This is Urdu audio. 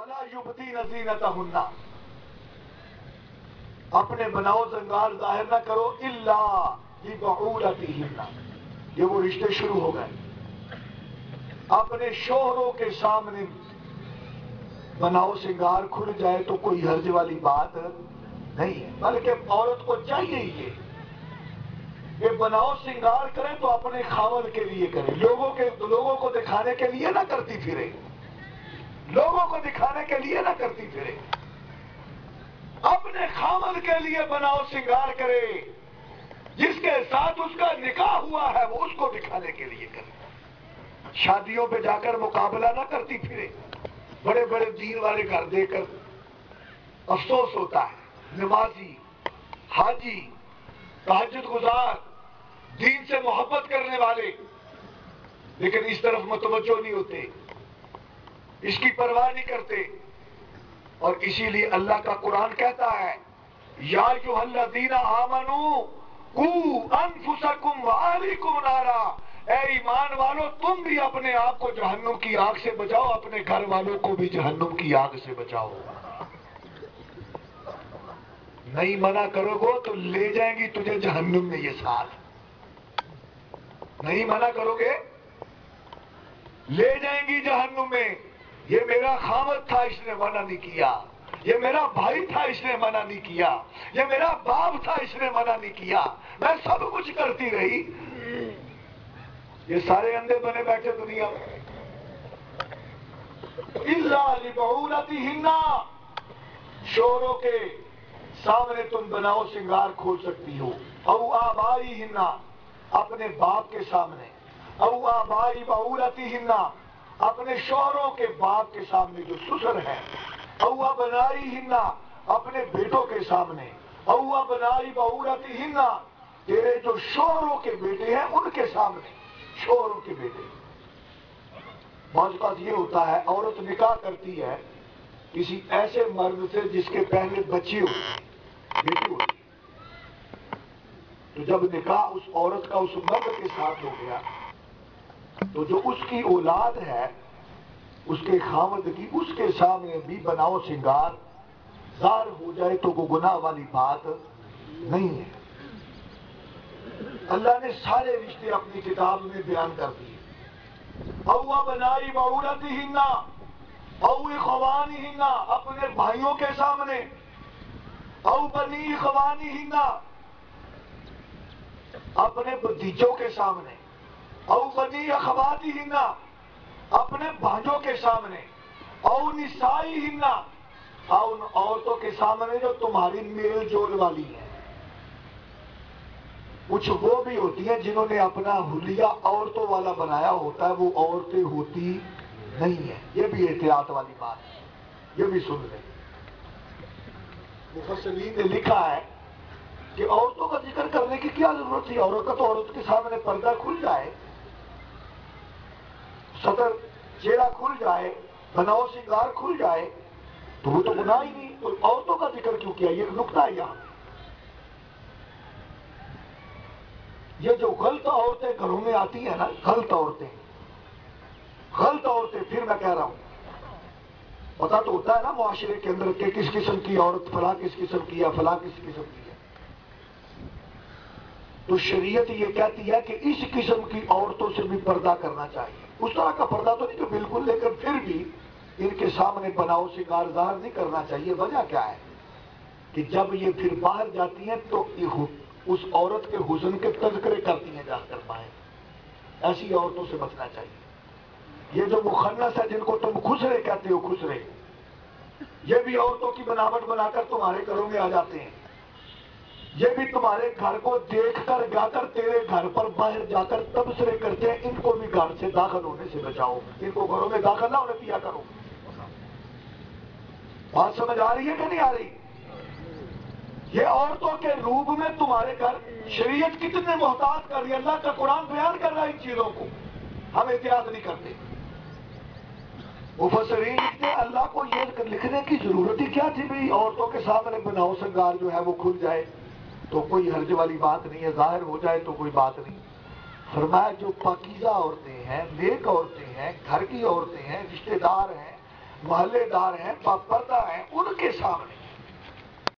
وَلَا يُبْدِينَ زِينَتَهُنَّ، اپنے بناؤ زنگار ظاہر نہ کرو الا لِبُعُولَتِهِنَّ، یہ وہ رشتے شروع ہو گئے. اپنے شوہروں کے سامنے بناؤ سنگار کھل جائے تو کوئی حرج والی بات نہیں ہے، بلکہ عورت کو چاہیے ہی کہ بناؤ سنگار کرے تو اپنے خاوند کے لیے کرے، لوگوں کو دکھانے کے لیے نہ کرتی پھرے، لوگوں کو دکھانے کے لیے نہ کرتی پھرے، اپنے خاوند کے لیے بناؤ سنگار کرے، جس کے ساتھ اس کا نکاح ہوا ہے وہ اس کو دکھانے کے لیے کرے. شادیوں پہ جا کر مقابلہ نہ کرتی پھرے، بڑے بڑے دین والے گھر دے کر افسوس ہوتا ہے. نمازی، حاجی، تہجد گزار، دین سے محبت کرنے والے، لیکن اس طرف متوجہ نہیں ہوتے، اس کی پرواہ نہیں کرتے. اور اسی لیے اللہ کا قرآن کہتا ہے یا ایھا الذین آمنوا قوا انفسکم واہلیکم نارا، اے ایمان والو تم بھی اپنے آپ کو جہنم کی آگ سے بچاؤ، اپنے گھر والوں کو بھی جہنم کی آگ سے بچاؤ. نہیں منع کرو گے تو لے جائیں گی تجھے جہنم میں یہ ساتھ. نہیں منع کرو گے لے جائیں گی جہنم میں. یہ میرا خاوند تھا اس نے منع نہیں کیا، یہ میرا بھائی تھا اس نے منع نہیں کیا، یہ میرا باپ تھا اس نے منع نہیں کیا، میں سب کچھ کرتی رہی. یہ سارے اندھے بنے بیٹھے دنیا میں. الا لبعولتہن، شوہروں کے سامنے تم بناؤ سنگار کھول سکتی ہو. او آبائہن، اپنے باپ کے سامنے. او آبائی بعولتہن، اپنے شوہروں کے باپ کے سامنے جو سسر ہے. او ابنائہن، اپنے بیٹوں کے سامنے. او ابنائی بعولتہن، تیرے جو شوہروں کے بیٹے ہیں ان کے سامنے. شوہروں کے بیٹے. بعض اوقات یہ ہوتا ہے عورت نکاح کرتی ہے کسی ایسے مرد سے جس کے پہلے بچی ہوتی، بیٹی ہوتی، تو جب نکاح اس عورت کا اس مرد کے ساتھ ہو گیا تو جو اس کی اولاد ہے اس کے خاوند کی اس کے سامنے بھی بناؤ سنگار ظاہر ہو جائے تو وہ گناہ والی بات نہیں ہے. اللہ نے سارے رشتے اپنی کتاب میں بیان کر دیے. او ابنائی بعولتہن او اخوانہن، اپنے بھائیوں کے سامنے. او بنی اخوانہن، اپنے بھتیجوں کے سامنے. او بنی اخواتہن، اپنے بھانجوں کے سامنے. او نسائہن، ان عورتوں کے سامنے جو تمہاری میل جول والی ہیں. کچھ وہ بھی ہوتی ہیں جنہوں نے اپنا حلیہ عورتوں والا بنایا ہوتا ہے، وہ عورتیں ہوتی نہیں ہیں. یہ بھی احتیاط والی بات ہے، یہ بھی سن لیں. مفسرین نے لکھا ہے کہ عورتوں کا ذکر کرنے کی کیا ضرورت تھی؟ عورت کا تو عورت کے سامنے پردہ کھل جائے، صدر چہرہ کھل جائے، بناؤ سنگار کھل جائے تو وہ تو گناہ ہی نہیں. تو عورتوں کا ذکر کیوں کیا؟ یہ ایک نکتہ ہے یہاں. یہ جو غلط عورتیں گھروں میں آتی ہیں نا، غلط عورتیں، پھر میں کہہ رہا ہوں پتا تو ہوتا ہے نا معاشرے کے اندر کہ کس قسم کی عورت فلاں کس قسم کی ہے، فلاں کس قسم کی ہے. تو شریعت یہ کہتی ہے کہ اس قسم کی عورتوں سے بھی پردہ کرنا چاہیے. اس طرح کا پردہ تو نہیں کہ بالکل، لیکن پھر بھی ان کے سامنے بناؤ سنگار ظاہر نہیں کرنا چاہیے. وجہ کیا ہے کہ جب یہ پھر باہر جاتی ہیں تو اس عورت کے حسن کے تذکرے کرتی ہیں جا کر باہر. ایسی عورتوں سے بچنا چاہیے. یہ جو مخنث ہے جن کو تم خسرے کہتے ہو، خسرے، یہ بھی عورتوں کی بناوٹ بنا کر تمہارے گھروں میں آ جاتے ہیں. یہ بھی تمہارے گھر کو دیکھ کر جا کر تیرے گھر پر باہر جا کر تبصرے کرتے ہیں. ان کو بھی گھر سے داخل ہونے سے بچاؤ، ان کو گھروں میں داخل نہ ہونے دیا کرو. بات سمجھ آ رہی ہے کہ نہیں آ رہی؟ یہ عورتوں کے روپ میں تمہارے گھر. شریعت کتنے محتاط کر رہی ہے، اللہ کا قرآن بیان کر رہا ہے ان چیزوں کو، ہم احتیاط نہیں کرتے. مفسرین لکھتے ہیں اللہ کو یہ لکھنے کی ضرورت ہی کیا تھی بھئی عورتوں کے سامنے بناؤ سنگار جو ہے وہ کھل جائے تو کوئی حرج والی بات نہیں ہے، ظاہر ہو جائے تو کوئی بات نہیں. فرمایا جو پاکیزہ عورتیں ہیں، نیک عورتیں ہیں، گھر کی عورتیں ہیں، رشتہ دار ہیں، محلے دار ہیں، پردہ ہیں، ان کے سامنے